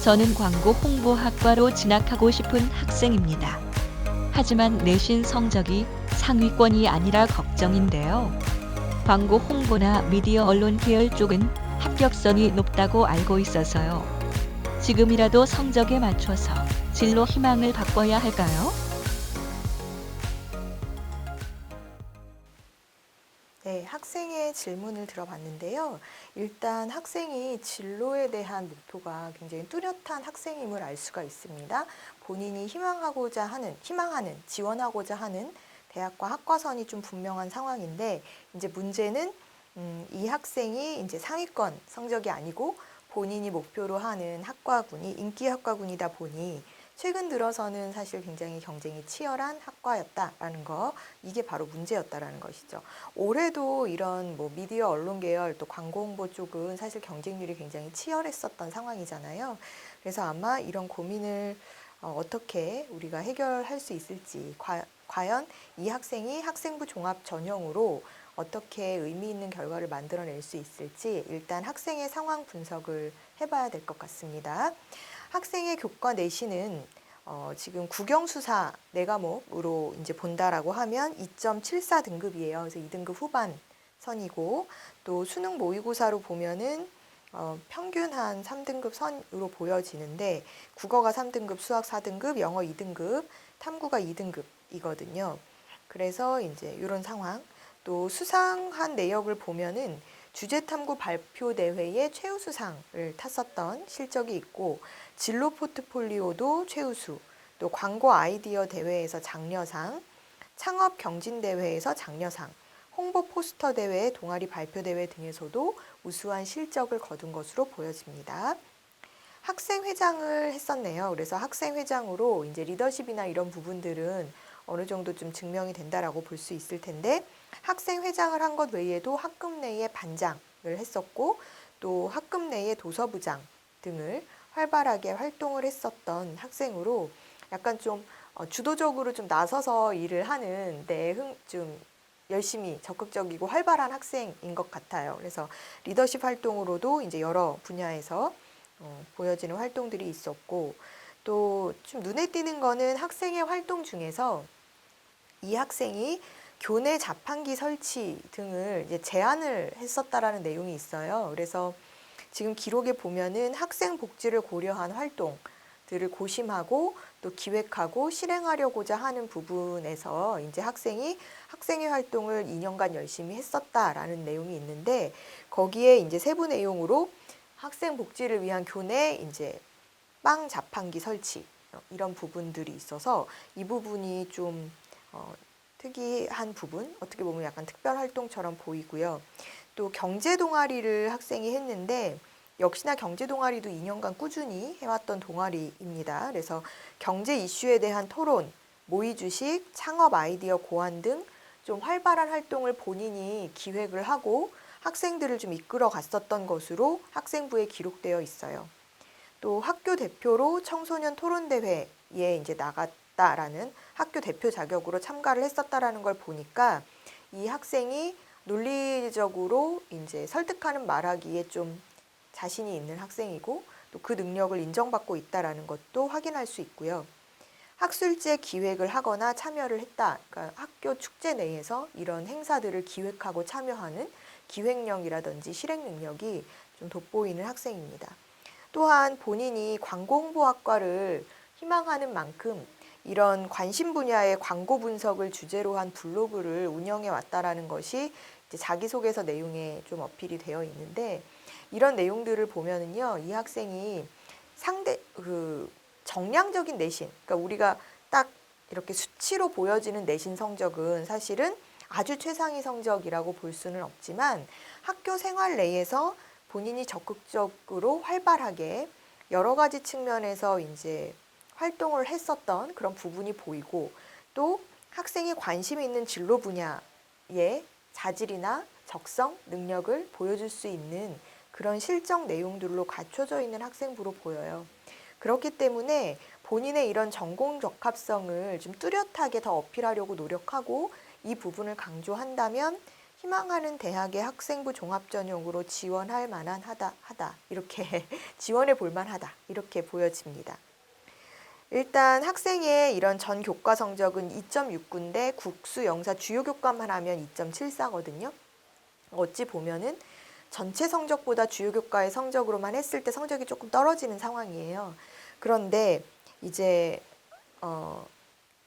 저는 광고 홍보학과로 진학하고 싶은 학생입니다. 하지만 내신 성적이 상위권이 아니라 걱정인데요. 광고 홍보나 미디어 언론 계열 쪽은 합격선이 높다고 알고 있어서요. 지금이라도 성적에 맞춰서 진로 희망을 바꿔야 할까요? 네, 학생의 질문을 들어봤는데요. 일단 학생이 진로에 대한 목표가 굉장히 뚜렷한 학생임을 알 수가 있습니다. 본인이 희망하는, 지원하고자 하는 대학과 학과선이 좀 분명한 상황인데, 이제 문제는 이 학생이 이제 상위권 성적이 아니고 본인이 목표로 하는 학과군이 인기 학과군이다 보니 최근 들어서는 사실 굉장히 경쟁이 치열한 학과였다라는 거, 이게 바로 문제였다라는 것이죠. 올해도 이런 뭐 미디어 언론 계열 또 광고 홍보 쪽은 사실 경쟁률이 굉장히 치열했었던 상황이잖아요. 그래서 아마 이런 고민을 어떻게 우리가 해결할 수 있을지, 과연 이 학생이 학생부 종합 전형으로 어떻게 의미 있는 결과를 만들어낼 수 있을지 일단 학생의 상황 분석을 해봐야 될 것 같습니다. 학생의 교과 내신은 지금 국영수사 4과목으로 이제 본다라고 하면 2.74 등급이에요. 그래서 2등급 후반 선이고, 또 수능 모의고사로 보면은 평균 한 3등급 선으로 보여지는데, 국어가 3등급, 수학 4등급, 영어 2등급, 탐구가 2등급이거든요. 그래서 이제 이런 상황. 또 수상한 내역을 보면은 주제탐구 발표대회에 최우수상을 탔었던 실적이 있고, 진로 포트폴리오도 최우수, 또 광고 아이디어 대회에서 장려상, 창업 경진대회에서 장려상, 홍보 포스터 대회, 동아리 발표대회 등에서도 우수한 실적을 거둔 것으로 보여집니다. 학생회장을 했었네요. 그래서 학생회장으로 이제 리더십이나 이런 부분들은 어느 정도 좀 증명이 된다라고 볼 수 있을 텐데, 학생회장을 한 것 외에도 학급 내에 반장을 했었고, 또 학급 내에 도서부장 등을 활발하게 활동을 했었던 학생으로 약간 좀 주도적으로 좀 나서서 일을 하는 좀 열심히 적극적이고 활발한 학생인 것 같아요. 그래서 리더십 활동으로도 이제 여러 분야에서 보여지는 활동들이 있었고, 또 좀 눈에 띄는 거는 학생의 활동 중에서 이 학생이 교내 자판기 설치 등을 이제 제안을 했었다라는 내용이 있어요. 그래서 지금 기록에 보면은 학생 복지를 고려한 활동들을 고심하고 또 기획하고 실행하려고자 하는 부분에서 이제 학생의 활동을 2년간 열심히 했었다라는 내용이 있는데, 거기에 이제 세부 내용으로 학생 복지를 위한 교내 이제 빵 자판기 설치 이런 부분들이 있어서 이 부분이 좀 특이한 부분, 어떻게 보면 약간 특별 활동처럼 보이고요. 또 경제 동아리를 학생이 했는데, 역시나 경제 동아리도 2년간 꾸준히 해왔던 동아리입니다. 그래서 경제 이슈에 대한 토론, 모의 주식, 창업 아이디어 고안 등 좀 활발한 활동을 본인이 기획을 하고 학생들을 좀 이끌어 갔었던 것으로 학생부에 기록되어 있어요. 또 학교 대표로 청소년 토론대회에 이제 나갔다라는 학교 대표 자격으로 참가를 했었다라는 걸 보니까 이 학생이 논리적으로 이제 설득하는 말하기에 좀 자신이 있는 학생이고, 또 그 능력을 인정받고 있다라는 것도 확인할 수 있고요. 학술제 기획을 하거나 참여를 했다. 그러니까 학교 축제 내에서 이런 행사들을 기획하고 참여하는 기획력이라든지 실행 능력이 좀 돋보이는 학생입니다. 또한 본인이 광고홍보학과를 희망하는 만큼 이런 관심 분야의 광고 분석을 주제로 한 블로그를 운영해 왔다라는 것이 이제 자기소개서 내용에 좀 어필이 되어 있는데, 이런 내용들을 보면은요, 이 학생이 정량적인 내신, 그러니까 우리가 딱 이렇게 수치로 보여지는 내신 성적은 사실은 아주 최상위 성적이라고 볼 수는 없지만, 학교 생활 내에서 본인이 적극적으로 활발하게 여러 가지 측면에서 이제 활동을 했었던 그런 부분이 보이고, 또 학생이 관심 있는 진로 분야의 자질이나 적성, 능력을 보여줄 수 있는 그런 실적 내용들로 갖춰져 있는 학생부로 보여요. 그렇기 때문에 본인의 이런 전공 적합성을 좀 뚜렷하게 더 어필하려고 노력하고 이 부분을 강조한다면 희망하는 대학의 학생부 종합전형으로 지원할 만한 하다 이렇게 지원해 볼 만하다 이렇게 보여집니다. 일단 학생의 이런 전 교과 성적은 2.69인데 국수 영사 주요 교과만 하면 2.74거든요. 어찌 보면은 전체 성적보다 주요 교과의 성적으로만 했을 때 성적이 조금 떨어지는 상황이에요. 그런데 이제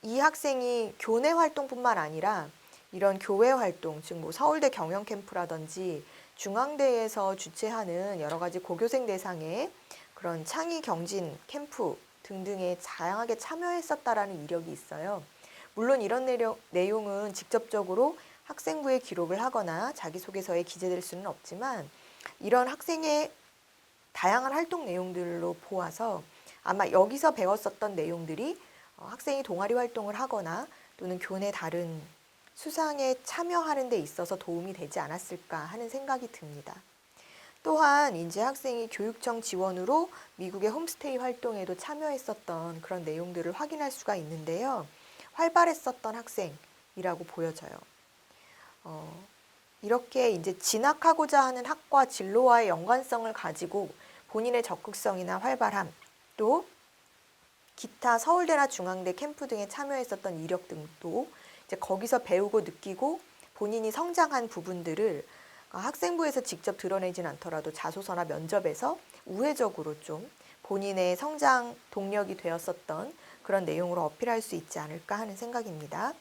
이 학생이 교내 활동뿐만 아니라 이런 교회 활동, 즉 뭐 서울대 경영 캠프라든지 중앙대에서 주최하는 여러 가지 고교생 대상의 그런 창의 경진 캠프 등등에 다양하게 참여했었다라는 이력이 있어요. 물론 이런 내용은 직접적으로 학생부에 기록을 하거나 자기소개서에 기재될 수는 없지만 이런 학생의 다양한 활동 내용들로 보아서 아마 여기서 배웠었던 내용들이 학생이 동아리 활동을 하거나 또는 교내 다른 수상에 참여하는 데 있어서 도움이 되지 않았을까 하는 생각이 듭니다. 또한 이제 학생이 교육청 지원으로 미국의 홈스테이 활동에도 참여했었던 그런 내용들을 확인할 수가 있는데요. 활발했었던 학생이라고 보여져요. 이렇게 이제 진학하고자 하는 학과 진로와의 연관성을 가지고 본인의 적극성이나 활발함, 또 기타 서울대나 중앙대 캠프 등에 참여했었던 이력 등도 이제 거기서 배우고 느끼고 본인이 성장한 부분들을 학생부에서 직접 드러내진 않더라도 자소서나 면접에서 우회적으로 좀 본인의 성장 동력이 되었었던 그런 내용으로 어필할 수 있지 않을까 하는 생각입니다.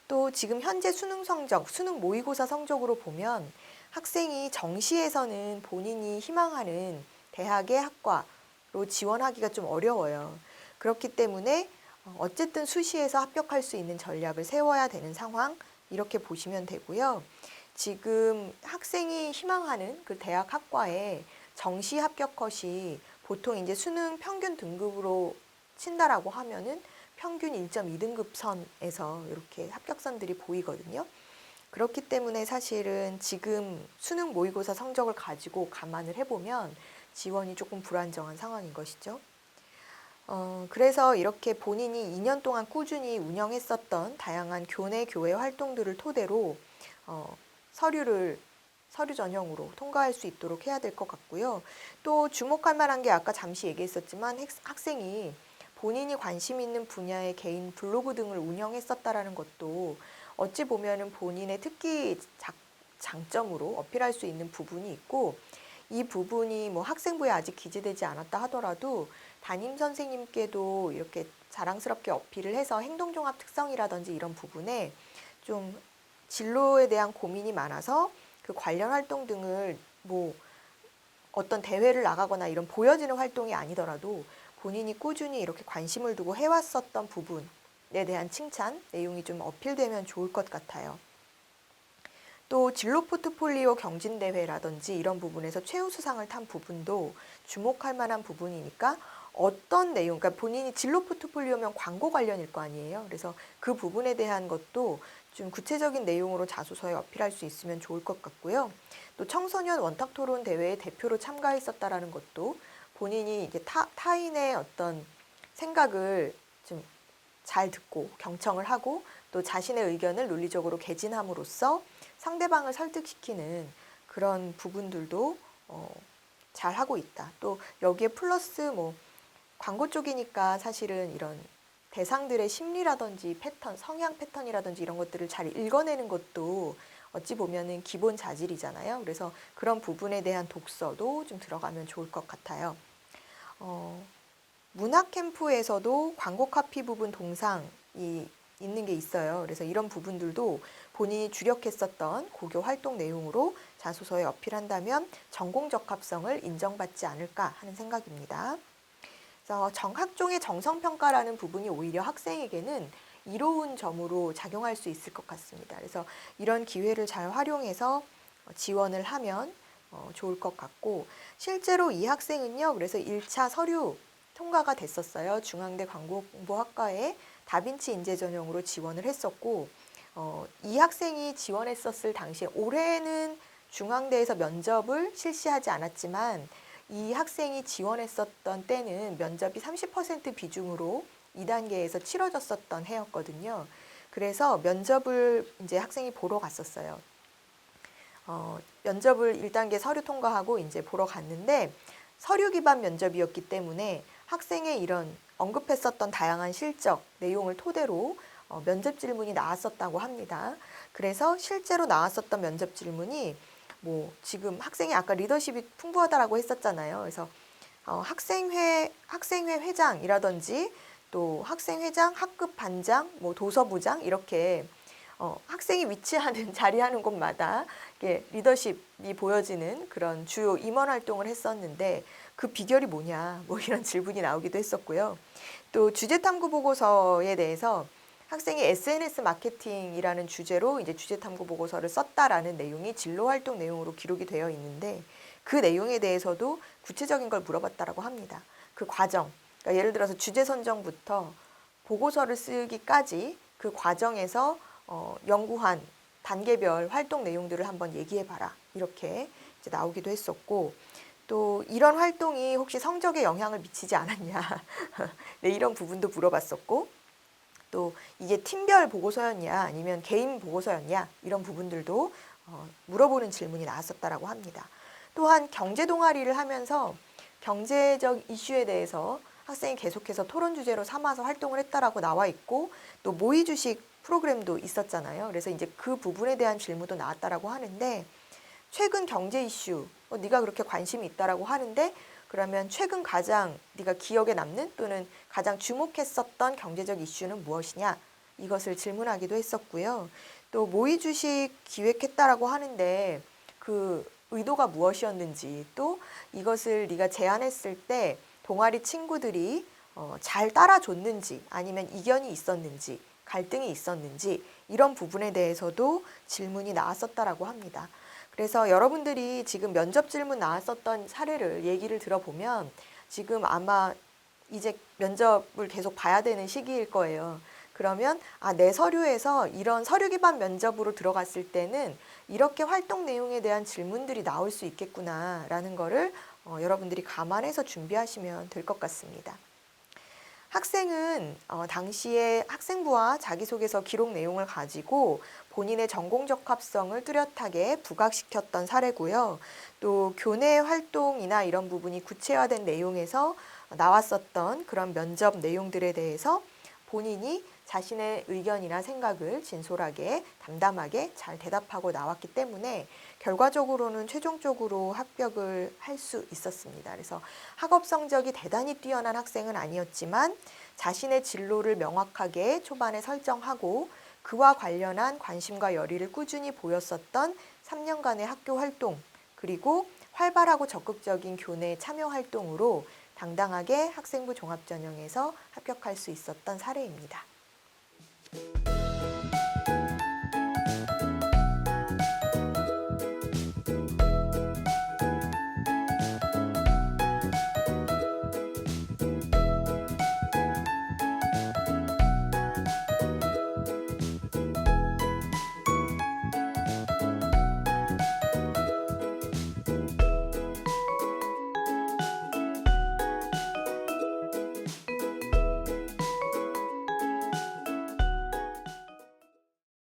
또 지금 현재 수능 성적, 수능 모의고사 성적으로 보면 학생이 정시에서는 본인이 희망하는 대학의 학과로 지원하기가 좀 어려워요. 그렇기 때문에 어쨌든 수시에서 합격할 수 있는 전략을 세워야 되는 상황, 이렇게 보시면 되고요. 지금 학생이 희망하는 그 대학 학과에 정시 합격 컷이 보통 이제 수능 평균 등급으로 친다라고 하면은 평균 1.2등급 선에서 이렇게 합격선들이 보이거든요. 그렇기 때문에 사실은 지금 수능 모의고사 성적을 가지고 감안을 해보면 지원이 조금 불안정한 상황인 것이죠. 그래서 이렇게 본인이 2년 동안 꾸준히 운영했었던 다양한 교내 교회 활동들을 토대로 서류 전형으로 통과할 수 있도록 해야 될 것 같고요. 또 주목할 만한 게 아까 잠시 얘기했었지만 학생이 본인이 관심 있는 분야의 개인 블로그 등을 운영했었다라는 것도 어찌 보면은 본인의 특기 장점으로 어필할 수 있는 부분이 있고, 이 부분이 뭐 학생부에 아직 기재되지 않았다 하더라도 담임 선생님께도 이렇게 자랑스럽게 어필을 해서 행동종합 특성이라든지 이런 부분에 좀 진로에 대한 고민이 많아서 그 관련 활동 등을 뭐 어떤 대회를 나가거나 이런 보여지는 활동이 아니더라도 본인이 꾸준히 이렇게 관심을 두고 해왔었던 부분에 대한 칭찬 내용이 좀 어필되면 좋을 것 같아요. 또 진로 포트폴리오 경진대회라든지 이런 부분에서 최우수상을 탄 부분도 주목할 만한 부분이니까 어떤 내용, 그러니까 본인이 진로 포트폴리오면 광고 관련일 거 아니에요. 그래서 그 부분에 대한 것도 좀 구체적인 내용으로 자소서에 어필할 수 있으면 좋을 것 같고요. 또 청소년 원탁 토론 대회에 대표로 참가했었다라는 것도 본인이 이게 타인의 어떤 생각을 좀 잘 듣고 경청을 하고 또 자신의 의견을 논리적으로 개진함으로써 상대방을 설득시키는 그런 부분들도 잘 하고 있다. 또 여기에 플러스 뭐 광고 쪽이니까 사실은 이런 대상들의 심리라든지 패턴, 성향 패턴이라든지 이런 것들을 잘 읽어내는 것도 어찌 보면은 기본 자질이잖아요. 그래서 그런 부분에 대한 독서도 좀 들어가면 좋을 것 같아요. 문학 캠프에서도 광고 카피 부분 동상이 있는 게 있어요. 그래서 이런 부분들도 본인이 주력했었던 고교 활동 내용으로 자소서에 어필한다면 전공 적합성을 인정받지 않을까 하는 생각입니다. 그래서 학종의 정성평가라는 부분이 오히려 학생에게는 이로운 점으로 작용할 수 있을 것 같습니다. 그래서 이런 기회를 잘 활용해서 지원을 하면 좋을 것 같고, 실제로 이 학생은요, 그래서 1차 서류 통과가 됐었어요. 중앙대 광고홍보학과에 다빈치 인재 전형으로 지원을 했었고, 이 학생이 지원했었을 당시에 올해는 중앙대에서 면접을 실시하지 않았지만 이 학생이 지원했었던 때는 면접이 30% 비중으로 2단계에서 치러졌었던 해였거든요. 그래서 면접을 이제 학생이 보러 갔었어요. 면접을 1단계 서류 통과하고 이제 보러 갔는데 서류 기반 면접이었기 때문에 학생의 이런 언급했었던 다양한 실적 내용을 토대로 면접 질문이 나왔었다고 합니다. 그래서 실제로 나왔었던 면접 질문이 뭐 지금 학생이 아까 리더십이 풍부하다라고 했었잖아요. 그래서 학생회 회장이라든지 또 학생회장, 학급 반장, 뭐 도서부장 이렇게 학생이 위치하는 자리하는 곳마다 리더십이 보여지는 그런 주요 임원 활동을 했었는데 그 비결이 뭐냐 뭐 이런 질문이 나오기도 했었고요. 또 주제 탐구 보고서에 대해서 학생이 SNS 마케팅이라는 주제로 이제 주제 탐구 보고서를 썼다라는 내용이 진로 활동 내용으로 기록이 되어 있는데 그 내용에 대해서도 구체적인 걸 물어봤다라고 합니다. 그 과정, 그러니까 예를 들어서 주제 선정부터 보고서를 쓰기까지 그 과정에서 연구한 단계별 활동 내용들을 한번 얘기해봐라 이렇게 이제 나오기도 했었고 또 이런 활동이 혹시 성적에 영향을 미치지 않았냐 네, 이런 부분도 물어봤었고 또 이게 팀별 보고서였냐 아니면 개인 보고서였냐 이런 부분들도 물어보는 질문이 나왔었다라고 합니다. 또한 경제 동아리를 하면서 경제적 이슈에 대해서 학생이 계속해서 토론 주제로 삼아서 활동을 했다라고 나와 있고 또 모의 주식 프로그램도 있었잖아요. 그래서 이제 그 부분에 대한 질문도 나왔다라고 하는데 최근 경제 이슈 네가 그렇게 관심이 있다라고 하는데 그러면 최근 가장 네가 기억에 남는 또는 가장 주목했었던 경제적 이슈는 무엇이냐 이것을 질문하기도 했었고요. 또 모의 주식 기획했다라고 하는데 그 의도가 무엇이었는지 또 이것을 네가 제안했을 때 동아리 친구들이 잘 따라줬는지 아니면 이견이 있었는지 갈등이 있었는지 이런 부분에 대해서도 질문이 나왔었다라고 합니다. 그래서 여러분들이 지금 면접 질문 나왔었던 사례를 얘기를 들어보면 지금 아마 이제 면접을 계속 봐야 되는 시기일 거예요. 그러면 내 서류에서 이런 서류 기반 면접으로 들어갔을 때는 이렇게 활동 내용에 대한 질문들이 나올 수 있겠구나라는 거를 여러분들이 감안해서 준비하시면 될 것 같습니다. 학생은 당시에 학생부와 자기소개서 기록 내용을 가지고 본인의 전공 적합성을 뚜렷하게 부각시켰던 사례고요. 또 교내 활동이나 이런 부분이 구체화된 내용에서 나왔었던 그런 면접 내용들에 대해서 본인이 자신의 의견이나 생각을 진솔하게 담담하게 잘 대답하고 나왔기 때문에 결과적으로는 최종적으로 합격을 할 수 있었습니다. 그래서 학업 성적이 대단히 뛰어난 학생은 아니었지만 자신의 진로를 명확하게 초반에 설정하고 그와 관련한 관심과 열의를 꾸준히 보였었던 3년간의 학교 활동 그리고 활발하고 적극적인 교내 참여 활동으로 당당하게 학생부 종합전형에서 합격할 수 있었던 사례입니다.